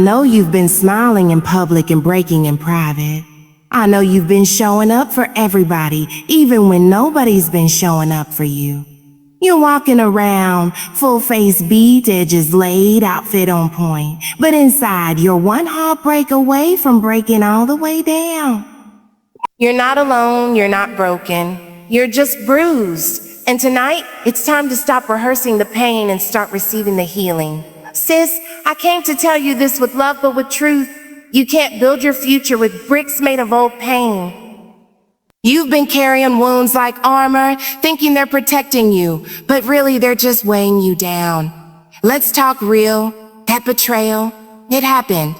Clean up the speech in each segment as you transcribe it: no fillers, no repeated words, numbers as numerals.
know you've been smiling in public and breaking in private. I know you've been showing up for everybody, even when nobody's been showing up for you. You're walking around, full face beat, edges laid, outfit on point. But inside, you're one heartbreak away from breaking all the way down. You're not alone, you're not broken. You're just bruised. And tonight, it's time to stop rehearsing the pain and start receiving the healing. Sis, I came to tell you this with love but with truth. You can't build your future with bricks made of old pain. You've been carrying wounds like armor, thinking they're protecting you, but really they're just weighing you down. Let's talk real. That betrayal, it happened.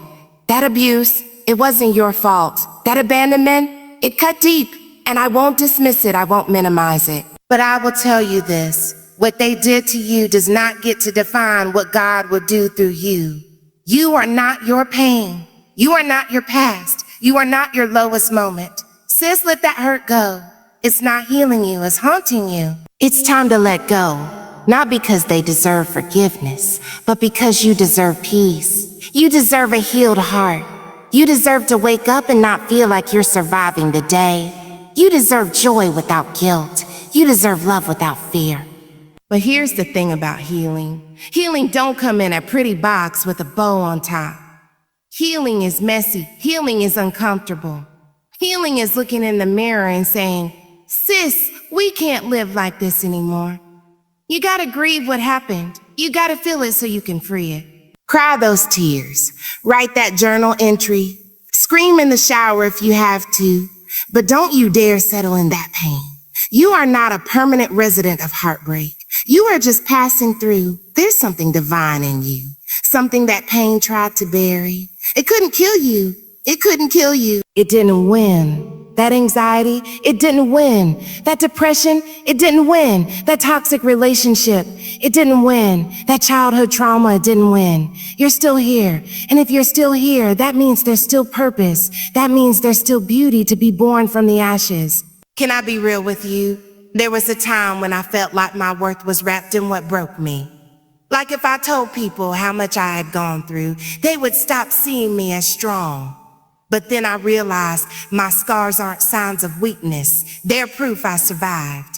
That abuse, it wasn't your fault. That abandonment, it cut deep, and I won't dismiss it, I won't minimize it. But I will tell you this, what they did to you does not get to define what God will do through you. You are not your pain. You are not your past. You are not your lowest moment. Sis, let that hurt go. It's not healing you, it's haunting you. It's time to let go, not because they deserve forgiveness, but because you deserve peace. You deserve a healed heart. You deserve to wake up and not feel like you're surviving the day. You deserve joy without guilt. You deserve love without fear. But here's the thing about healing. Healing don't come in a pretty box with a bow on top. Healing is messy. Healing is uncomfortable. Healing is looking in the mirror and saying, sis, we can't live like this anymore. You gotta grieve what happened. You gotta feel it so you can free it. Cry those tears. Write that journal entry. Scream in the shower if you have to. But don't you dare settle in that pain. You are not a permanent resident of heartbreak. You are just passing through. There's something divine in you. Something that pain tried to bury. It couldn't kill you. It couldn't kill you. It didn't win. That anxiety, it didn't win. That depression, it didn't win. That toxic relationship, it didn't win. That childhood trauma, it didn't win. You're still here. And if you're still here, that means there's still purpose. That means there's still beauty to be born from the ashes. Can I be real with you? There was a time when I felt like my worth was wrapped in what broke me. Like if I told people how much I had gone through, they would stop seeing me as strong. But then I realized my scars aren't signs of weakness. They're proof I survived.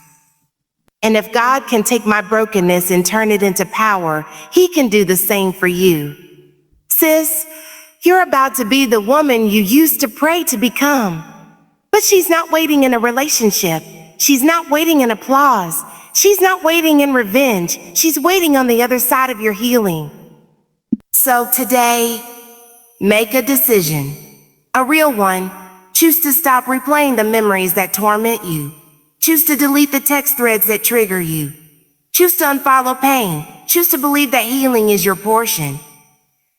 And if God can take my brokenness and turn it into power, He can do the same for you. Sis, you're about to be the woman you used to pray to become. But she's not waiting in a relationship. She's not waiting in applause. She's not waiting in revenge. She's waiting on the other side of your healing. So today, make a decision. A real one. Choose to stop replaying the memories that torment you. Choose to delete the text threads that trigger you. Choose to unfollow pain. Choose to believe that healing is your portion.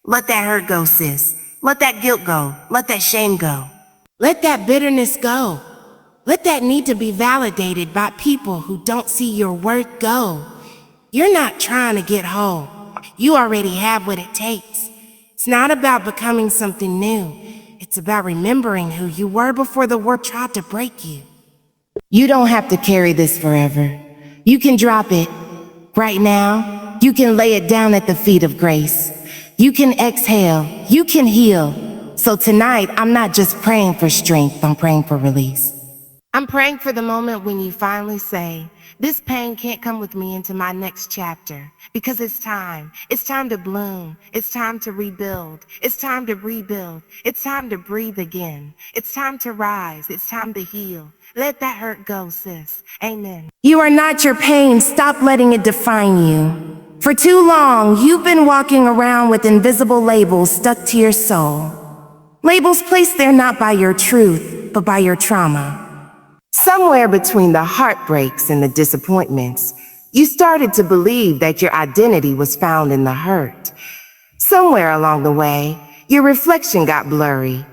Let that hurt go, sis. Let that guilt go. Let that shame go. Let that bitterness go. Let that need to be validated by people who don't see your worth go. You're not trying to get whole. You already have what it takes. It's not about becoming something new. It's about remembering who you were before the world tried to break you. You don't have to carry this forever. You can drop it right now. You can lay it down at the feet of grace. You can exhale. You can heal. So tonight, I'm not just praying for strength, I'm praying for release. I'm praying for the moment when you finally say, this pain can't come with me into my next chapter, because it's time. It's time to bloom. It's time to rebuild. It's time to rebuild. It's time to breathe again. It's time to rise. It's time to heal. Let that hurt go, sis. Amen. You are not your pain. Stop letting it define you. For too long, you've been walking around with invisible labels stuck to your soul. Labels placed there not by your truth, but by your trauma. Somewhere between the heartbreaks and the disappointments, you started to believe that your identity was found in the hurt. Somewhere along the way, your reflection got blurry.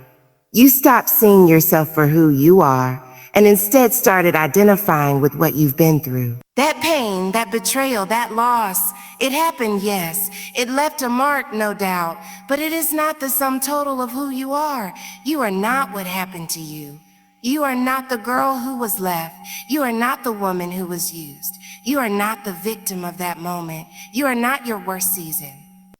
You stopped seeing yourself for who you are, and instead started identifying with what you've been through. That pain, that betrayal, that loss, it happened, yes. It left a mark, no doubt, but it is not the sum total of who you are. You are not what happened to you. You are not the girl who was left. You are not the woman who was used. You are not the victim of that moment. You are not your worst season.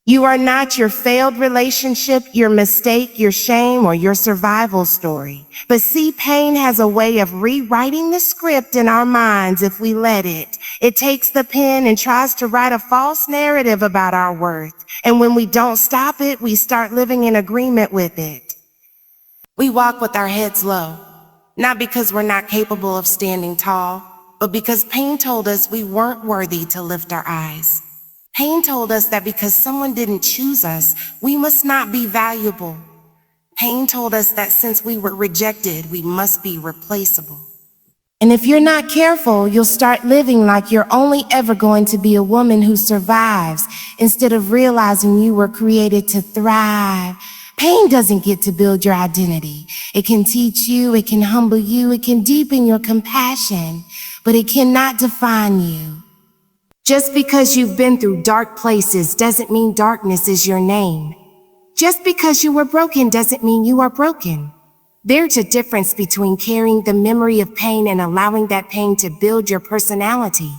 You are not your failed relationship, your mistake, your shame, or your survival story. But see, pain has a way of rewriting the script in our minds if we let it. It takes the pen and tries to write a false narrative about our worth. And when we don't stop it, we start living in agreement with it. We walk with our heads low, not because we're not capable of standing tall, but because pain told us we weren't worthy to lift our eyes. Pain told us that because someone didn't choose us, we must not be valuable. Pain told us that since we were rejected, we must be replaceable. And if you're not careful, you'll start living like you're only ever going to be a woman who survives, instead of realizing you were created to thrive. Pain doesn't get to build your identity. It can teach you, it can humble you, it can deepen your compassion, but it cannot define you. Just because you've been through dark places doesn't mean darkness is your name. Just because you were broken doesn't mean you are broken. There's a difference between carrying the memory of pain and allowing that pain to build your personality.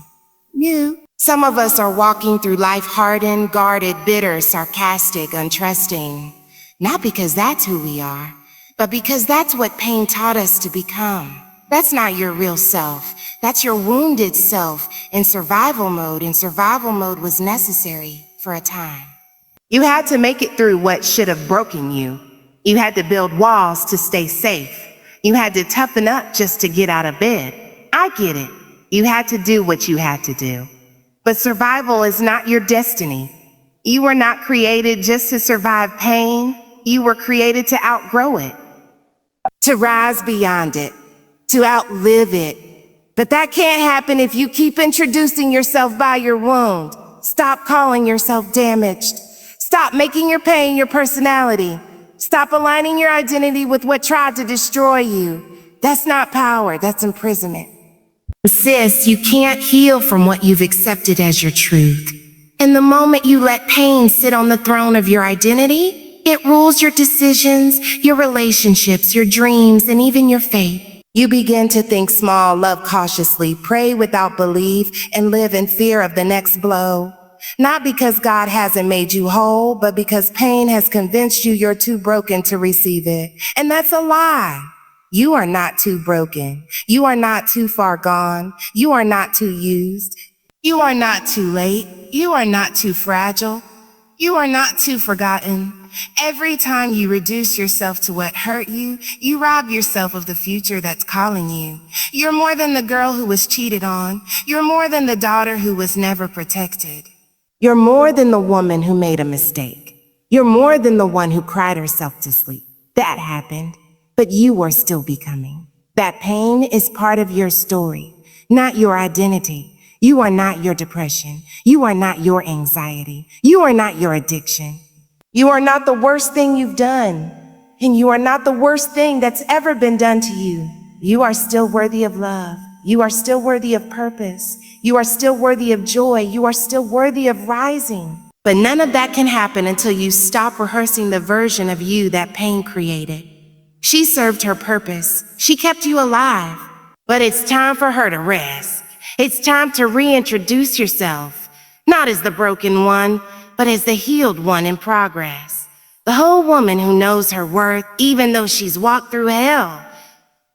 Some of us are walking through life hardened, guarded, bitter, sarcastic, untrusting. Not because that's who we are, but because that's what pain taught us to become. That's not your real self. That's your wounded self in survival mode, and survival mode was necessary for a time. You had to make it through what should have broken you. You had to build walls to stay safe. You had to toughen up just to get out of bed. I get it. You had to do what you had to do. But survival is not your destiny. You were not created just to survive pain. You were created to outgrow it, to rise beyond it, to outlive it. But that can't happen if you keep introducing yourself by your wound. Stop calling yourself damaged. Stop making your pain your personality. Stop aligning your identity with what tried to destroy you. That's not power, that's imprisonment. Sis, you can't heal from what you've accepted as your truth. And the moment you let pain sit on the throne of your identity, it rules your decisions, your relationships, your dreams, and even your faith. You begin to think small, love cautiously, pray without belief, and live in fear of the next blow. Not because God hasn't made you whole, but because pain has convinced you you're too broken to receive it. And that's a lie. You are not too broken. You are not too far gone. You are not too used. You are not too late. You are not too fragile. You are not too forgotten. Every time you reduce yourself to what hurt you, you rob yourself of the future that's calling you. You're more than the girl who was cheated on. You're more than the daughter who was never protected. You're more than the woman who made a mistake. You're more than the one who cried herself to sleep. That happened, but you are still becoming. That pain is part of your story, not your identity. You are not your depression. You are not your anxiety. You are not your addiction. You are not the worst thing you've done, and you are not the worst thing that's ever been done to you. You are still worthy of love. You are still worthy of purpose. You are still worthy of joy. You are still worthy of rising. But none of that can happen until you stop rehearsing the version of you that pain created. She served her purpose. She kept you alive. But it's time for her to rest. It's time to reintroduce yourself, not as the broken one, but as the healed one in progress. The whole woman who knows her worth, even though she's walked through hell.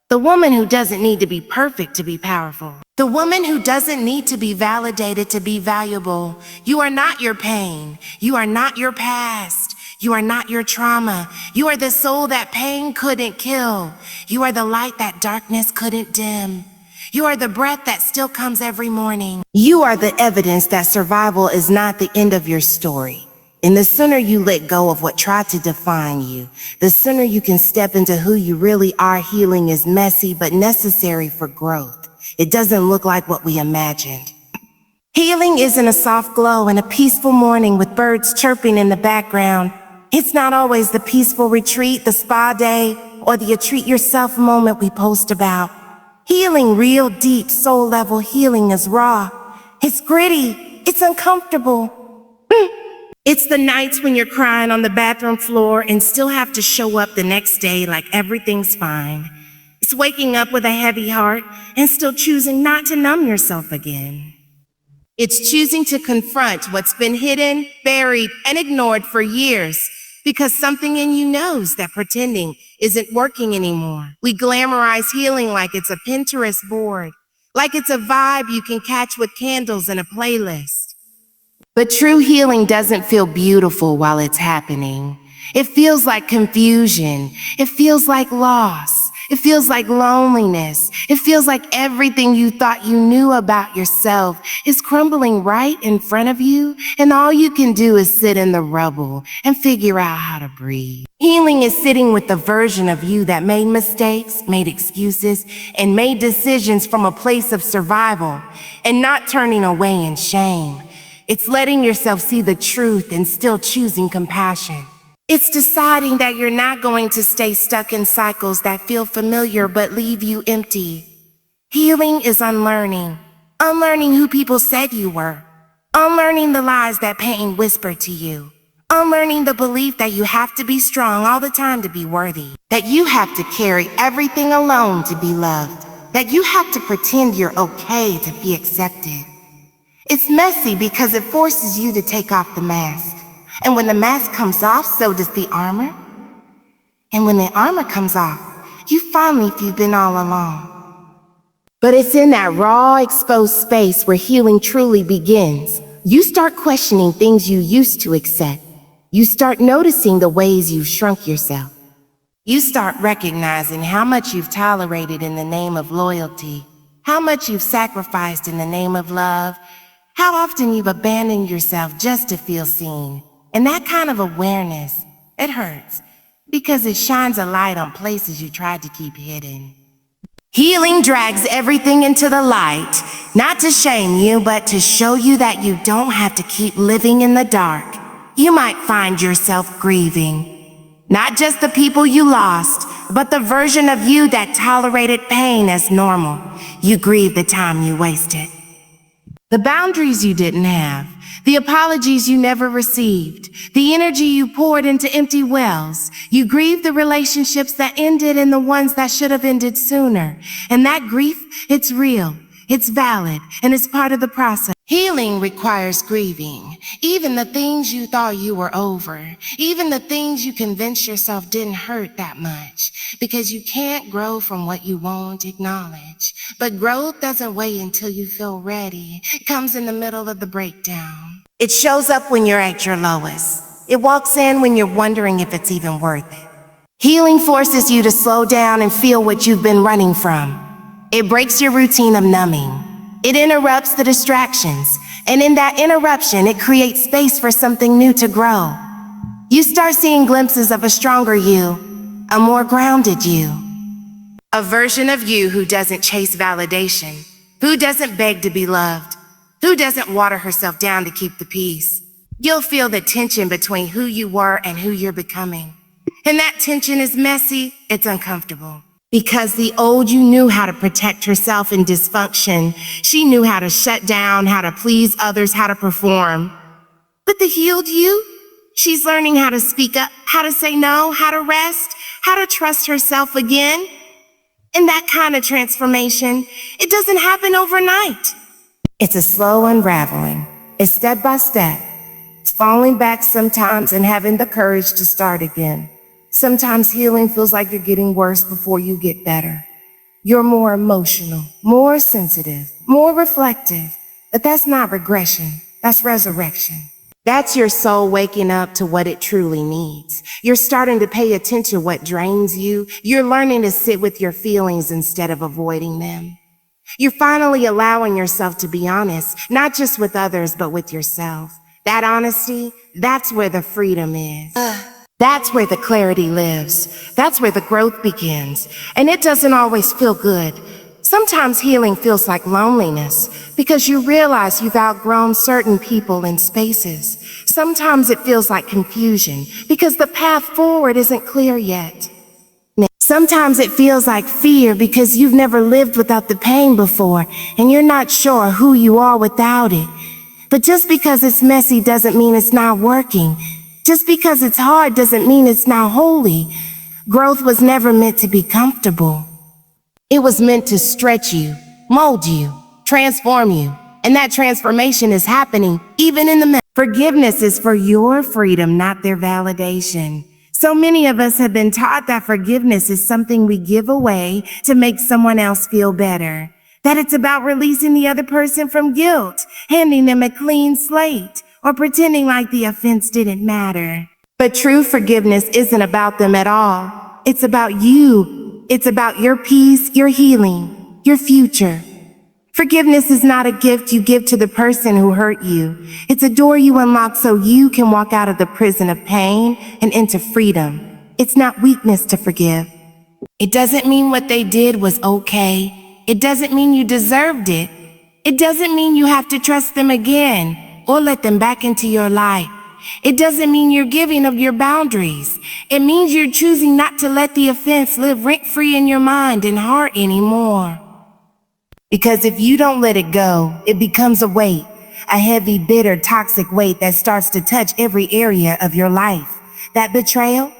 The woman who doesn't need to be perfect to be powerful. The woman who doesn't need to be validated to be valuable. You are not your pain. You are not your past. You are not your trauma. You are the soul that pain couldn't kill. You are the light that darkness couldn't dim. You are the breath that still comes every morning. You are the evidence that survival is not the end of your story. And the sooner you let go of what tried to define you, the sooner you can step into who you really are. Healing is messy but necessary for growth. It doesn't look like what we imagined. Healing isn't a soft glow and a peaceful morning with birds chirping in the background. It's not always the peaceful retreat, the spa day, or the treat yourself moment we post about. Healing, real deep soul level healing, is raw. It's gritty. It's uncomfortable. It's the nights when you're crying on the bathroom floor and still have to show up the next day like everything's fine. It's waking up with a heavy heart and still choosing not to numb yourself again. It's choosing to confront what's been hidden, buried, and ignored for years because something in you knows that pretending isn't working anymore. We glamorize healing like it's a Pinterest board, like it's a vibe you can catch with candles and a playlist. But true healing doesn't feel beautiful while it's happening. It feels like confusion. It feels like loss. It feels like loneliness. It feels like everything you thought you knew about yourself is crumbling right in front of you, and all you can do is sit in the rubble and figure out how to breathe. Healing is sitting with the version of you that made mistakes, made excuses, and made decisions from a place of survival, and not turning away in shame. It's letting yourself see the truth and still choosing compassion. It's deciding that you're not going to stay stuck in cycles that feel familiar but leave you empty. Healing is unlearning. Unlearning who people said you were. Unlearning the lies that pain whispered to you. Unlearning the belief that you have to be strong all the time to be worthy. That you have to carry everything alone to be loved. That you have to pretend you're okay to be accepted. It's messy because it forces you to take off the mask. And when the mask comes off, so does the armor. And when the armor comes off, you finally feel you've been all along. But it's in that raw, exposed space where healing truly begins. You start questioning things you used to accept. You start noticing the ways you've shrunk yourself. You start recognizing how much you've tolerated in the name of loyalty, how much you've sacrificed in the name of love, how often you've abandoned yourself just to feel seen. And that kind of awareness, it hurts because it shines a light on places you tried to keep hidden. Healing drags everything into the light, not to shame you, but to show you that you don't have to keep living in the dark. You might find yourself grieving, not just the people you lost, but the version of you that tolerated pain as normal. You grieve the time you wasted, the boundaries you didn't have, the apologies you never received, the energy you poured into empty wells. You grieve the relationships that ended and the ones that should have ended sooner. And that grief, it's real, it's valid, and it's part of the process. Healing requires grieving. Even the things you thought you were over, even the things you convinced yourself didn't hurt that much, because you can't grow from what you won't acknowledge. But growth doesn't wait until you feel ready. It comes in the middle of the breakdown. It shows up when you're at your lowest. It walks in when you're wondering if it's even worth it. Healing forces you to slow down and feel what you've been running from. It breaks your routine of numbing. It interrupts the distractions, and in that interruption, it creates space for something new to grow. You start seeing glimpses of a stronger you, a more grounded you, a version of you who doesn't chase validation, who doesn't beg to be loved, who doesn't water herself down to keep the peace. You'll feel the tension between who you were and who you're becoming. And that tension is messy, it's uncomfortable. Because the old you knew how to protect herself in dysfunction. She knew how to shut down, how to please others, how to perform. But the healed you, she's learning how to speak up, how to say no, how to rest, how to trust herself again. And that kind of transformation, it doesn't happen overnight. It's a slow unraveling. It's step by step. It's falling back sometimes and having the courage to start again. Sometimes healing feels like you're getting worse before you get better. You're more emotional, more sensitive, more reflective. But that's not regression, that's resurrection. That's your soul waking up to what it truly needs. You're starting to pay attention to what drains you. You're learning to sit with your feelings instead of avoiding them. You're finally allowing yourself to be honest, not just with others, but with yourself. That honesty, that's where the freedom is. That's where the clarity lives. That's where the growth begins. And it doesn't always feel good. Sometimes healing feels like loneliness because you realize you've outgrown certain people and spaces. Sometimes it feels like confusion because the path forward isn't clear yet. Sometimes it feels like fear because you've never lived without the pain before and you're not sure who you are without it. But just because it's messy doesn't mean it's not working. Just because it's hard doesn't mean it's not holy. Growth was never meant to be comfortable. It was meant to stretch you, mold you, transform you. And that transformation is happening even in the mess. Forgiveness is for your freedom, not their validation. So many of us have been taught that forgiveness is something we give away to make someone else feel better. That it's about releasing the other person from guilt, handing them a clean slate, or pretending like the offense didn't matter. But true forgiveness isn't about them at all. It's about you. It's about your peace, your healing, your future. Forgiveness is not a gift you give to the person who hurt you. It's a door you unlock so you can walk out of the prison of pain and into freedom. It's not weakness to forgive. It doesn't mean what they did was okay. It doesn't mean you deserved it. It doesn't mean you have to trust them again or let them back into your life. It doesn't mean you're giving of your boundaries. It means you're choosing not to let the offense live rent-free in your mind and heart anymore. Because if you don't let it go, it becomes a weight, a heavy, bitter, toxic weight that starts to touch every area of your life. That betrayal?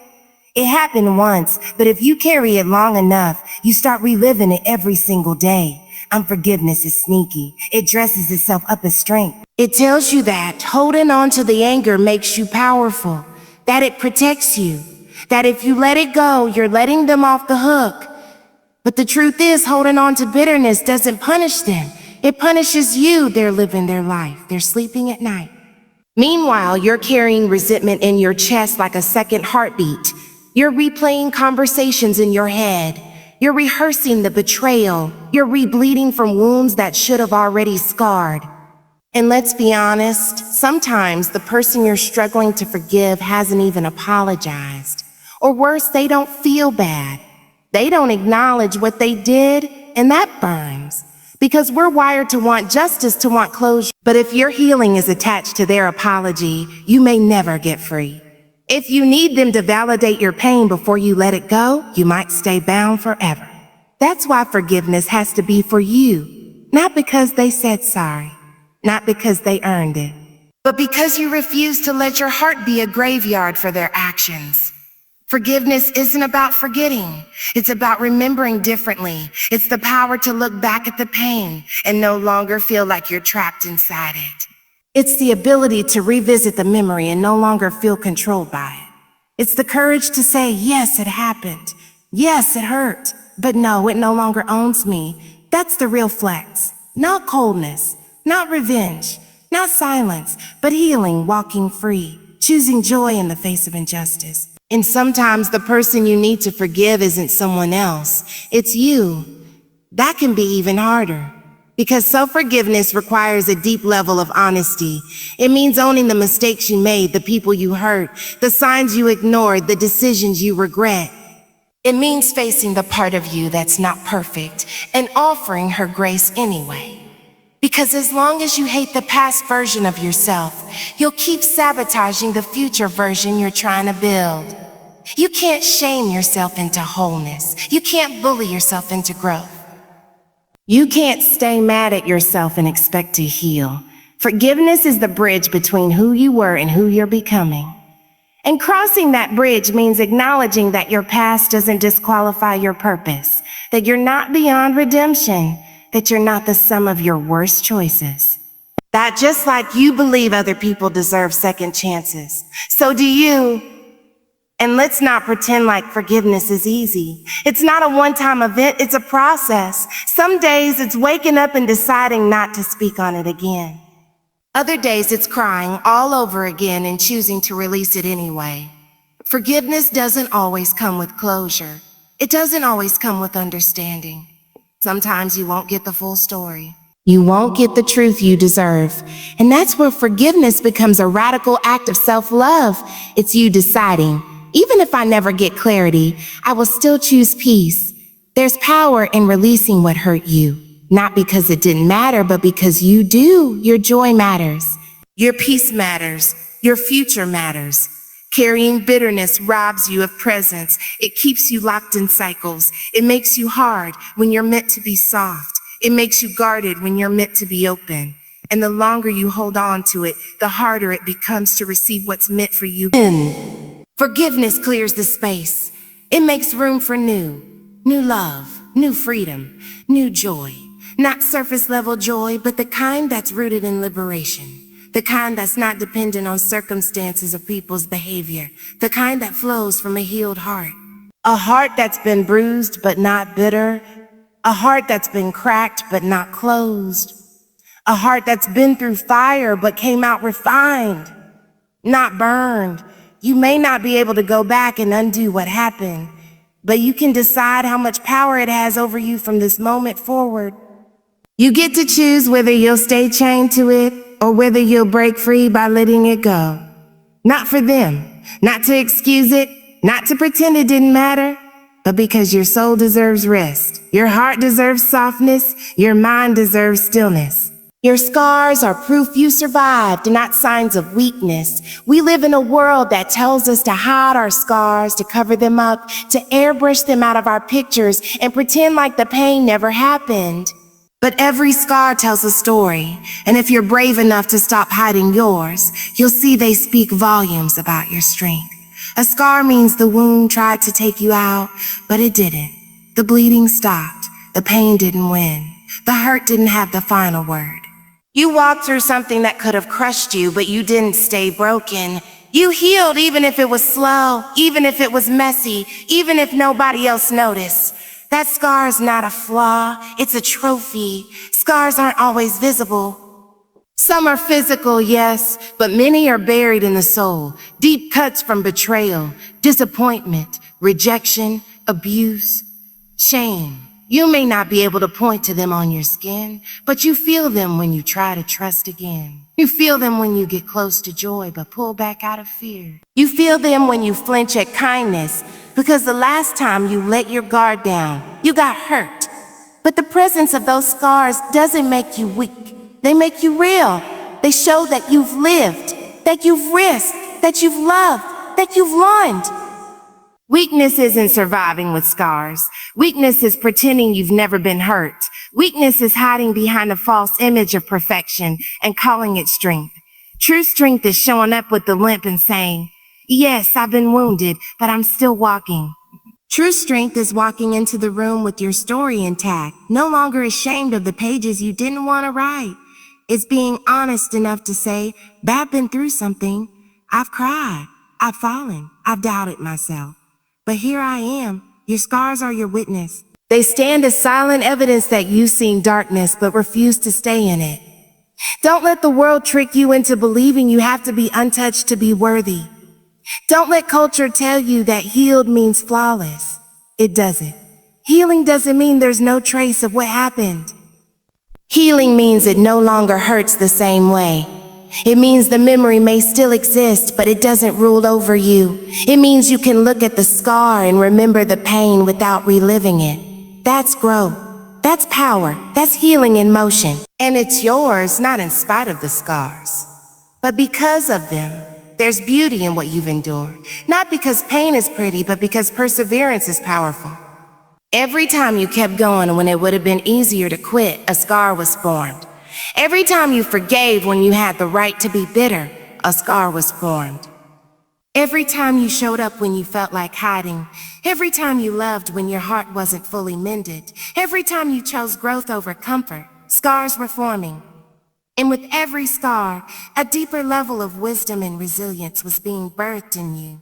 It happened once, but if you carry it long enough, you start reliving it every single day. Unforgiveness is sneaky. It dresses itself up as strength. It tells you that holding on to the anger makes you powerful, that it protects you, that if you let it go, you're letting them off the hook. But the truth is, holding on to bitterness doesn't punish them. It punishes you. They're living their life. They're sleeping at night. Meanwhile, you're carrying resentment in your chest like a second heartbeat. You're replaying conversations in your head. You're rehearsing the betrayal. You're rebleeding from wounds that should have already scarred. And let's be honest, sometimes the person you're struggling to forgive hasn't even apologized. Or worse, they don't feel bad. They don't acknowledge what they did, and that burns. Because we're wired to want justice, to want closure. But if your healing is attached to their apology, you may never get free. If you need them to validate your pain before you let it go, you might stay bound forever. That's why forgiveness has to be for you. Not because they said sorry. Not because they earned it. But because you refuse to let your heart be a graveyard for their actions. Forgiveness isn't about forgetting. It's about remembering differently. It's the power to look back at the pain and no longer feel like you're trapped inside it. It's the ability to revisit the memory and no longer feel controlled by it. It's the courage to say, yes, it happened. Yes, it hurt. But no, it no longer owns me. That's the real flex. Not coldness, not revenge, not silence, but healing, walking free, choosing joy in the face of injustice. And sometimes the person you need to forgive isn't someone else, it's you. That can be even harder. Because self-forgiveness requires a deep level of honesty. It means owning the mistakes you made, the people you hurt, the signs you ignored, the decisions you regret. It means facing the part of you that's not perfect and offering her grace anyway. Because as long as you hate the past version of yourself, you'll keep sabotaging the future version you're trying to build. You can't shame yourself into wholeness. You can't bully yourself into growth. You can't stay mad at yourself and expect to heal. Forgiveness is the bridge between who you were and who you're becoming. And crossing that bridge means acknowledging that your past doesn't disqualify your purpose, that you're not beyond redemption, that you're not the sum of your worst choices. That just like you believe other people deserve second chances, so do you. And let's not pretend like forgiveness is easy. It's not a one-time event, it's a process. Some days it's waking up and deciding not to speak on it again. Other days it's crying all over again and choosing to release it anyway. Forgiveness doesn't always come with closure. It doesn't always come with understanding. Sometimes you won't get the full story. You won't get the truth you deserve. And that's where forgiveness becomes a radical act of self-love. It's you deciding, even if I never get clarity, I will still choose peace. There's power in releasing what hurt you. Not because it didn't matter, but because you do. Your joy matters. Your peace matters. Your future matters. Carrying bitterness robs you of presence. It keeps you locked in cycles. It makes you hard when you're meant to be soft. It makes you guarded when you're meant to be open. And the longer you hold on to it, the harder it becomes to receive what's meant for you. Forgiveness clears the space. It makes room for new love, new freedom, new joy, Not surface level joy, but the kind that's rooted in liberation. The kind that's not dependent on circumstances or people's behavior. The kind that flows from a healed heart. A heart that's been bruised but not bitter. A heart that's been cracked but not closed. A heart that's been through fire but came out refined, not burned. You may not be able to go back and undo what happened, but you can decide how much power it has over you from this moment forward. You get to choose whether you'll stay chained to it or whether you'll break free by letting it go. Not for them, not to excuse it, not to pretend it didn't matter, but because your soul deserves rest. Your heart deserves softness. Your mind deserves stillness. Your scars are proof you survived, not signs of weakness. We live in a world that tells us to hide our scars, to cover them up, to airbrush them out of our pictures and pretend like the pain never happened. But every scar tells a story, and if you're brave enough to stop hiding yours, you'll see they speak volumes about your strength. A scar means the wound tried to take you out, but it didn't. The bleeding stopped. The pain didn't win. The hurt didn't have the final word. You walked through something that could have crushed you, but you didn't stay broken. You healed even if it was slow, even if it was messy, even if nobody else noticed. That scar is not a flaw, it's a trophy. Scars aren't always visible. Some are physical, yes, but many are buried in the soul. Deep cuts from betrayal, disappointment, rejection, abuse, shame. You may not be able to point to them on your skin, but you feel them when you try to trust again. You feel them when you get close to joy but pull back out of fear. You feel them when you flinch at kindness, because the last time you let your guard down, you got hurt. But the presence of those scars doesn't make you weak. They make you real. They show that you've lived, that you've risked, that you've loved, that you've learned. Weakness isn't surviving with scars. Weakness is pretending you've never been hurt. Weakness is hiding behind a false image of perfection and calling it strength. True strength is showing up with the limp and saying, yes, I've been wounded, but I'm still walking. True strength is walking into the room with your story intact, no longer ashamed of the pages you didn't want to write. It's being honest enough to say, I've been through something. I've cried. I've fallen. I've doubted myself. But here I am. Your scars are your witness. They stand as silent evidence that you've seen darkness but refuse to stay in it. Don't let the world trick you into believing you have to be untouched to be worthy. Don't let culture tell you that healed means flawless. It doesn't. Healing doesn't mean there's no trace of what happened. Healing means it no longer hurts the same way. It means the memory may still exist, but it doesn't rule over you. It means you can look at the scar and remember the pain without reliving it. That's growth. That's power. That's healing in motion. And it's yours, not in spite of the scars, but because of them. There's beauty in what you've endured. Not because pain is pretty, but because perseverance is powerful. Every time you kept going when it would have been easier to quit, a scar was formed. Every time you forgave when you had the right to be bitter, a scar was formed. Every time you showed up when you felt like hiding, every time you loved when your heart wasn't fully mended, every time you chose growth over comfort, scars were forming. And with every scar, a deeper level of wisdom and resilience was being birthed in you.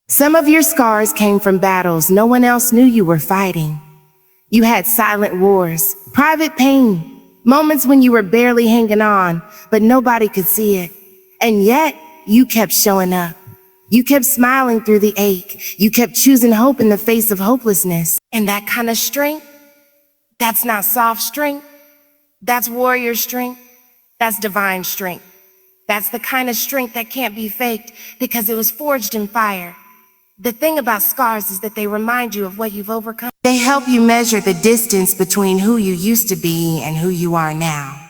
Some of your scars came from battles no one else knew you were fighting. You had silent wars, private pain, moments when you were barely hanging on, but nobody could see it. And yet, you kept showing up. You kept smiling through the ache. You kept choosing hope in the face of hopelessness. And that kind of strength, that's not soft strength. That's warrior strength. That's divine strength. That's the kind of strength that can't be faked because it was forged in fire. The thing about scars is that they remind you of what you've overcome. They help you measure the distance between who you used to be and who you are now.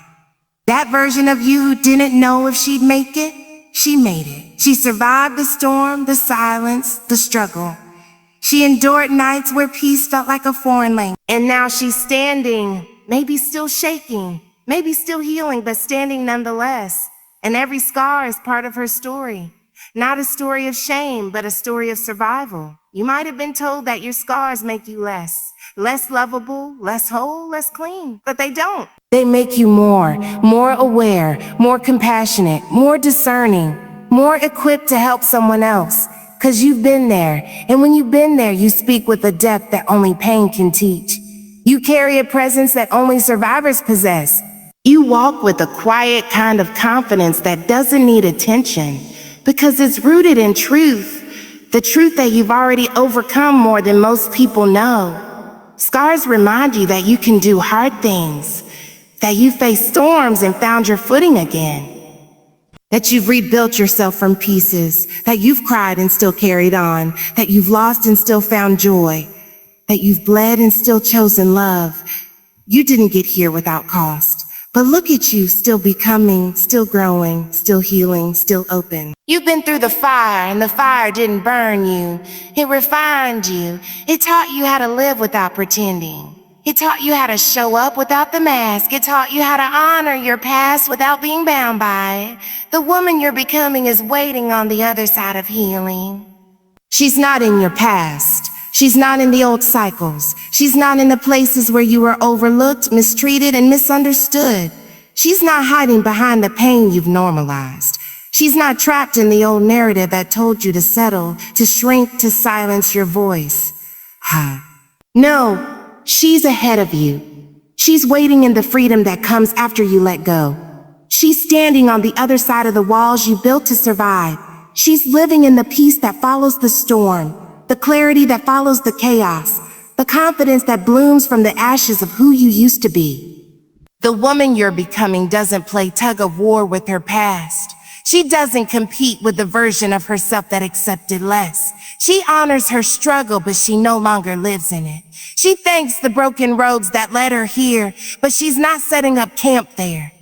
That version of you who didn't know if she'd make it, she made it. She survived the storm, the silence, the struggle. She endured nights where peace felt like a foreign language. And now she's standing, maybe still shaking, maybe still healing, but standing nonetheless. And every scar is part of her story. Not a story of shame, but a story of survival. You might have been told that your scars make you less lovable, less whole, less clean, but they don't. They make you more aware, more compassionate, more discerning, more equipped to help someone else. 'Cause you've been there, and when you've been there, you speak with a depth that only pain can teach. You carry a presence that only survivors possess. You walk with a quiet kind of confidence that doesn't need attention, because it's rooted in truth, the truth that you've already overcome more than most people know. Scars remind you that you can do hard things, that you faced storms and found your footing again, that you've rebuilt yourself from pieces, that you've cried and still carried on, that you've lost and still found joy, that you've bled and still chosen love. You didn't get here without cost. But look at you, still becoming, still growing, still healing, still open. You've been through the fire, and the fire didn't burn you. It refined you. It taught you how to live without pretending. It taught you how to show up without the mask. It taught you how to honor your past without being bound by it. The woman you're becoming is waiting on the other side of healing. She's not in your past. She's not in the old cycles. She's not in the places where you were overlooked, mistreated, and misunderstood. She's not hiding behind the pain you've normalized. She's not trapped in the old narrative that told you to settle, to shrink, to silence your voice. No, she's ahead of you. She's waiting in the freedom that comes after you let go. She's standing on the other side of the walls you built to survive. She's living in the peace that follows the storm, the clarity that follows the chaos, the confidence that blooms from the ashes of who you used to be. The woman you're becoming doesn't play tug of war with her past. She doesn't compete with the version of herself that accepted less. She honors her struggle, but she no longer lives in it. She thanks the broken roads that led her here, but she's not setting up camp there.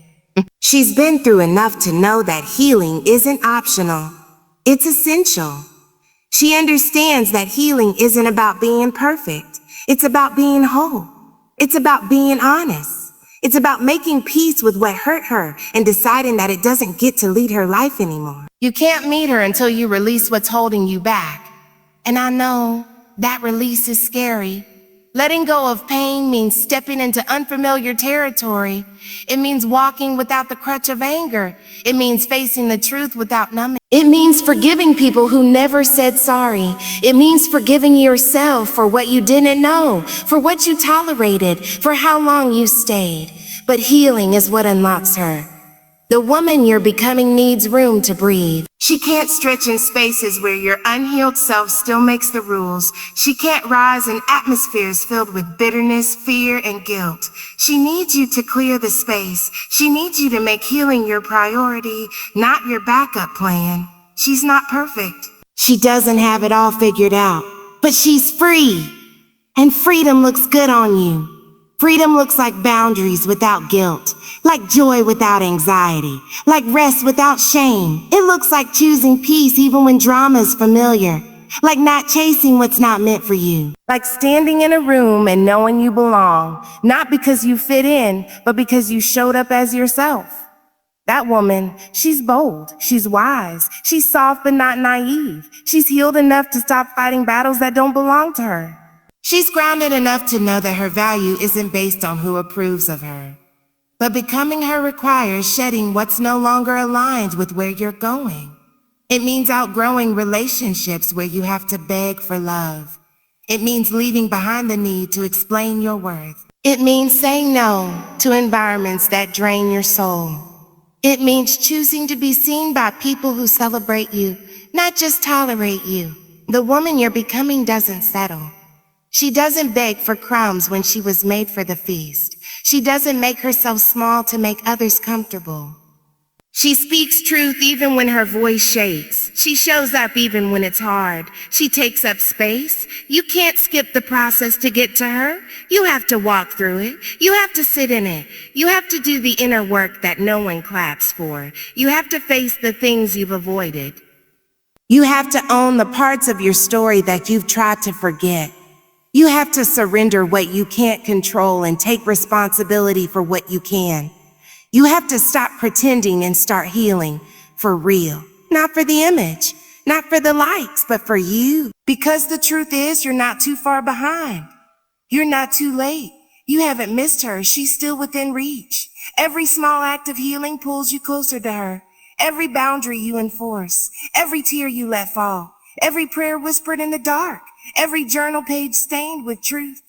She's been through enough to know that healing isn't optional. It's essential. She understands that healing isn't about being perfect. It's about being whole. It's about being honest. It's about making peace with what hurt her and deciding that it doesn't get to lead her life anymore. You can't meet her until you release what's holding you back. And I know that release is scary. Letting go of pain means stepping into unfamiliar territory. It means walking without the crutch of anger. It means facing the truth without numbing. It means forgiving people who never said sorry. It means forgiving yourself for what you didn't know, for what you tolerated, for how long you stayed. But healing is what unlocks her. The woman you're becoming needs room to breathe. She can't stretch in spaces where your unhealed self still makes the rules. She can't rise in atmospheres filled with bitterness, fear, and guilt. She needs you to clear the space. She needs you to make healing your priority, not your backup plan. She's not perfect. She doesn't have it all figured out, but she's free. And freedom looks good on you. Freedom looks like boundaries without guilt, like joy without anxiety, like rest without shame. It looks like choosing peace even when drama is familiar, like not chasing what's not meant for you, like standing in a room and knowing you belong, not because you fit in, but because you showed up as yourself. That woman, she's bold, she's wise, she's soft but not naive. She's healed enough to stop fighting battles that don't belong to her. She's grounded enough to know that her value isn't based on who approves of her. But becoming her requires shedding what's no longer aligned with where you're going. It means outgrowing relationships where you have to beg for love. It means leaving behind the need to explain your worth. It means saying no to environments that drain your soul. It means choosing to be seen by people who celebrate you, not just tolerate you. The woman you're becoming doesn't settle. She doesn't beg for crumbs when she was made for the feast. She doesn't make herself small to make others comfortable. She speaks truth even when her voice shakes. She shows up even when it's hard. She takes up space. You can't skip the process to get to her. You have to walk through it. You have to sit in it. You have to do the inner work that no one claps for. You have to face the things you've avoided. You have to own the parts of your story that you've tried to forget. You have to surrender what you can't control and take responsibility for what you can. You have to stop pretending and start healing for real. Not for the image, not for the likes, but for you. Because the truth is, you're not too far behind. You're not too late. You haven't missed her. She's still within reach. Every small act of healing pulls you closer to her. Every boundary you enforce, every tear you let fall, every prayer whispered in the dark, every journal page stained with truth.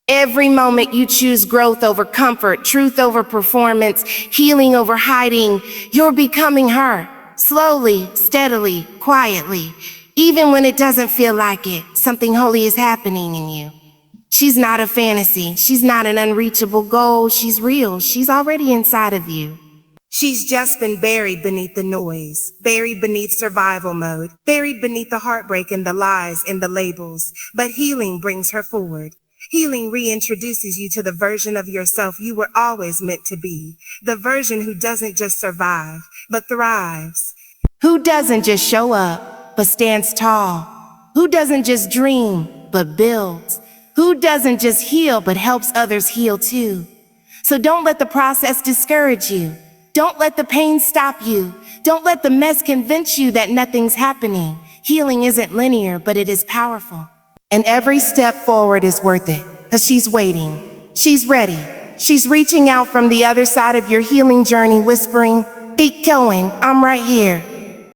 Every moment you choose growth over comfort, truth over performance, healing over hiding, you're becoming her. Slowly, steadily, quietly. Even when it doesn't feel like it, something holy is happening in you. She's not a fantasy. She's not an unreachable goal. She's real. She's already inside of you. She's just been buried beneath the noise, buried beneath survival mode, buried beneath the heartbreak and the lies and the labels. But healing brings her forward. Healing reintroduces you to the version of yourself you were always meant to be. The version who doesn't just survive, but thrives. Who doesn't just show up, but stands tall. Who doesn't just dream, but builds. Who doesn't just heal, but helps others heal too. So don't let the process discourage you. Don't let the pain stop you. Don't let the mess convince you that nothing's happening. Healing isn't linear, but it is powerful. And every step forward is worth it, because she's waiting. She's ready. She's reaching out from the other side of your healing journey, whispering, "Keep going, I'm right here."